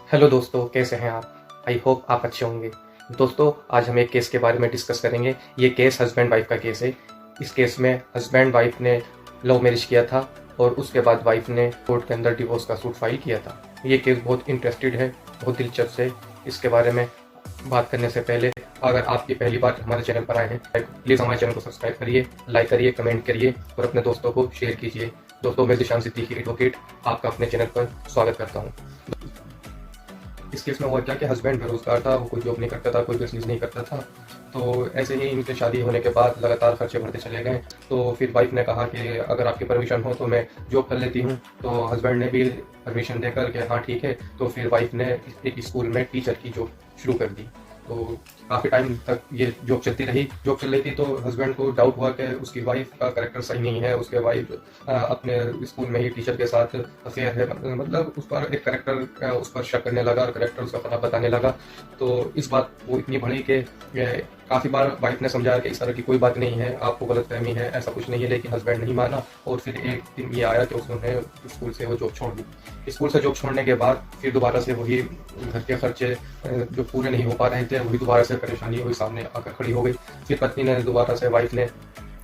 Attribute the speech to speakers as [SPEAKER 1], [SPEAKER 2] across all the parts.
[SPEAKER 1] Hello दोस्तों, कैसे हैं आप? आई होप आप अच्छे होंगे। दोस्तों, आज हम एक केस के बारे में डिस्कस करेंगे। ये केस हस्बैंड वाइफ का केस है। इस केस में हस्बैंड वाइफ ने लव मैरिज किया था और उसके बाद वाइफ ने कोर्ट के अंदर डिवोर्स का सूट फाइल किया था। ये केस बहुत इंटरेस्टेड है, बहुत दिलचस्प है। इसके बारे में बात करने से पहले, अगर आप ये पहली बार हमारे चैनल पर आए हैं, प्लीज़ हमारे चैनल को सब्सक्राइब करिए, लाइक करिए, कमेंट करिए और अपने दोस्तों को शेयर कीजिए। दोस्तों, मैं ज़ीशान सिद्दीकी एडवोकेट आपका अपने चैनल पर स्वागत करता हूँ। इस केस में हुआ क्या कि हस्बैंड बेरोजगार था, वो कोई जॉब नहीं करता था, कोई बिजनेस नहीं करता था। तो ऐसे ही इनकी शादी होने के बाद लगातार खर्चे बढ़ते चले गए। तो फिर वाइफ ने कहा कि अगर आपकी परमिशन हो तो मैं जॉब कर लेती हूँ। तो हस्बैंड ने भी परमिशन देकर कि हाँ ठीक है। तो फिर वाइफ ने एक स्कूल में टीचर की जॉब शुरू कर दी। तो काफ़ी टाइम तक ये जॉब चलती रही। जॉब चल रही थी तो हस्बैंड को डाउट हुआ कि उसकी वाइफ का कैरेक्टर सही नहीं है। उसके वाइफ अपने स्कूल में ही टीचर के साथ अफेयर है, मतलब उस पर एक कैरेक्टर उस पर शक करने लगा और कैरेक्टर उसका पता बताने लगा। तो इस बात वो इतनी बढ़ी कि काफ़ी बार वाइफ ने समझाया कि इस तरह की कोई बात नहीं है, आपको गलतफहमी है, ऐसा कुछ नहीं है। लेकिन हस्बैंड नहीं माना और फिर एक दिन ये आया कि उसने स्कूल से वो जॉब छोड़ दी। स्कूल से जॉब छोड़ने के बाद फिर दोबारा से वही घर के खर्चे जो पूरे नहीं हो पा रहे थे, वही दोबारा से परेशानी वही सामने आकर खड़ी हो गई। फिर पत्नी ने दोबारा से, वाइफ ने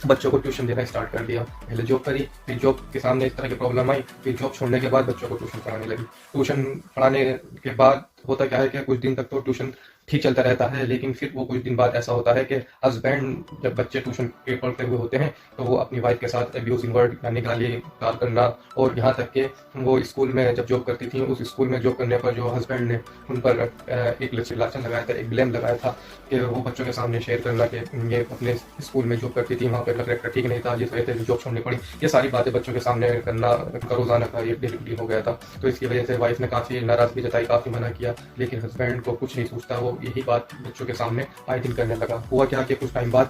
[SPEAKER 1] बच्चों को ट्यूशन देना स्टार्ट कर दिया। पहले जॉब करी, फिर जॉब के सामने इस तरह की प्रॉब्लम आई, फिर जॉब छोड़ने के बाद बच्चों को ट्यूशन पढ़ाने लगी। ट्यूशन पढ़ाने के बाद होता क्या है कि कुछ दिन तक तो ट्यूशन ठीक चलता रहता है, लेकिन फिर वो कुछ दिन बाद ऐसा होता है कि हस्बैंड, जब बच्चे ट्यूशन के पढ़ते हुए होते हैं तो वो अपनी वाइफ के साथ एब्यूजिंग वर्ड यानी गाली गाल करना, और यहाँ तक कि वो स्कूल में जब जॉब करती थी, उस स्कूल में जॉब करने पर जो हस्बैंड ने उन पर एक लांछन लगाया था, एक ब्लेम लगाया था कि वो बच्चों के सामने शेयर करना कि ये अपने स्कूल में जॉब करती थी, वहाँ पर करेक्टर ठीक नहीं था, जिस वजह से जॉब छोड़नी पड़ी। ये सारी बातें बच्चों के सामने करना रोजाना का ये डेली हो गया था। तो इसकी वजह से वाइफ ने काफ़ी नाराजगी जताई, काफ़ी मना किया, लेकिन हस्बैंड को कुछ नहीं सोचता, वो यही बात बच्चों के सामने आए दिन करने लगा। हुआ क्या कि कुछ टाइम बाद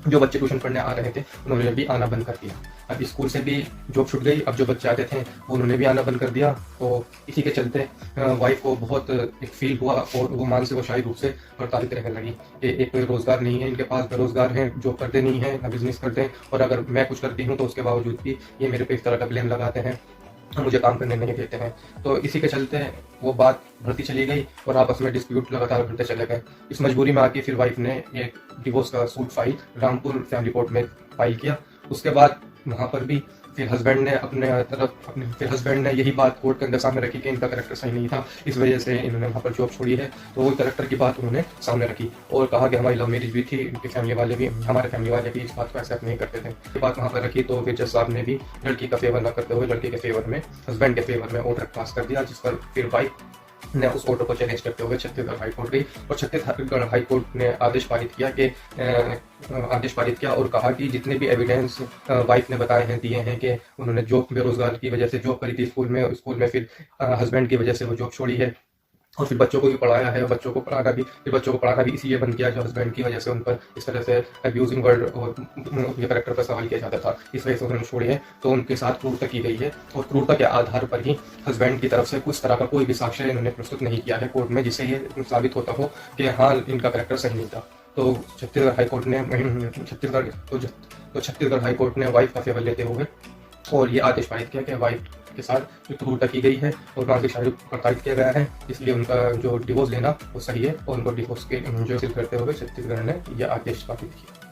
[SPEAKER 1] जो बच्चे ट्यूशन पढ़ने आ रहे थे उन्होंने भी आना बंद कर दिया। अब स्कूल से भी जॉब छूट गई। अब जो बच्चे आते थे उन्होंने भी आना बंद कर दिया। तो इसी के चलते वाइफ को बहुत एक फील हुआ और वो मानसिक और शारीरिक रूप से प्रताड़ित रहने लगी कि एक कोई रोजगार नहीं है इनके पास, बेरोजगार हैं, जॉब करते नहीं है, ना बिजनेस करते हैं, और अगर मैं कुछ करती हूँ तो उसके बावजूद भी ये मेरे पे इस तरह का ब्लेम लगाते हैं, मुझे काम करने नहीं देते हैं। तो इसी के चलते वो बात बढ़ती चली गई और आपस में डिस्प्यूट लगातार बढ़ते चले गए। इस मजबूरी में आके फिर वाइफ ने एक डिवोर्स का suit file Rampur family court में फाइल किया। उसके बाद वहाँ पर भी फिर हस्बैंड ने यही बात कोर्ट के अंदर सामने रखी कि इनका करेक्टर सही नहीं था, इस वजह से इन्होंने वहाँ पर जॉब छोड़ी है। तो वो करेक्टर की बात उन्होंने सामने रखी और कहा कि हमारी लव मैरिज भी थी, इनकी फैमिली वाले भी, हमारे फैमिली वाले भी इस बात को एक्सेप्ट नहीं करते थे। ये बात वहाँ पर रखी तो फिर जज साहब ने भी लड़की का फेवर न करते हुए लड़के के फेवर में, हस्बैंड के फेवर में ऑर्डर पास कर दिया, जिस पर फिर वाइफ ने उस ऑर्डर को चैलेंज करते हुए छत्तीसगढ़ हाई कोर्ट गई और छत्तीसगढ़ हाई कोर्ट ने आदेश पारित किया और कहा कि जितने भी एविडेंस वाइफ ने बताए हैं, दिए हैं कि उन्होंने जॉब, बेरोजगार की वजह से जॉब करी थी स्कूल में फिर हस्बैंड की वजह से वो जॉब छोड़ी है और फिर बच्चों को भी पढ़ाया है, बच्चों को पढ़ाना भी इसलिए बंद किया जो हस्बैंड की वजह से उन पर इस तरह से अब्यूजिंग वर्ड और उनके करेक्टर पर सवाल किया जाता था, इस वजह से उन्होंने छोड़ी है। तो उनके साथ क्रूरता की गई है और क्रूरता के आधार पर ही हस्बैंड की तरफ से कुछ तरह का कोई भी साक्ष्य इन्होंने प्रस्तुत नहीं किया है कोर्ट में, जिससे ये साबित होता हो कि हाँ इनका करेक्टर सही नहीं था। तो छत्तीसगढ़ हाई कोर्ट ने वाइफ का फेवर लेते हुए और ये आदेश पारित किया कि वाइफ के साथ जो क्रूरता की गई है और मानसिक शारीरिक प्रताड़ित किया गया है, इसलिए उनका जो डिवोर्स लेना वो सही है और उनको डिवोर्स के जो सिद्ध करते हुए छत्तीसगढ़ ने यह आदेश पारित किया।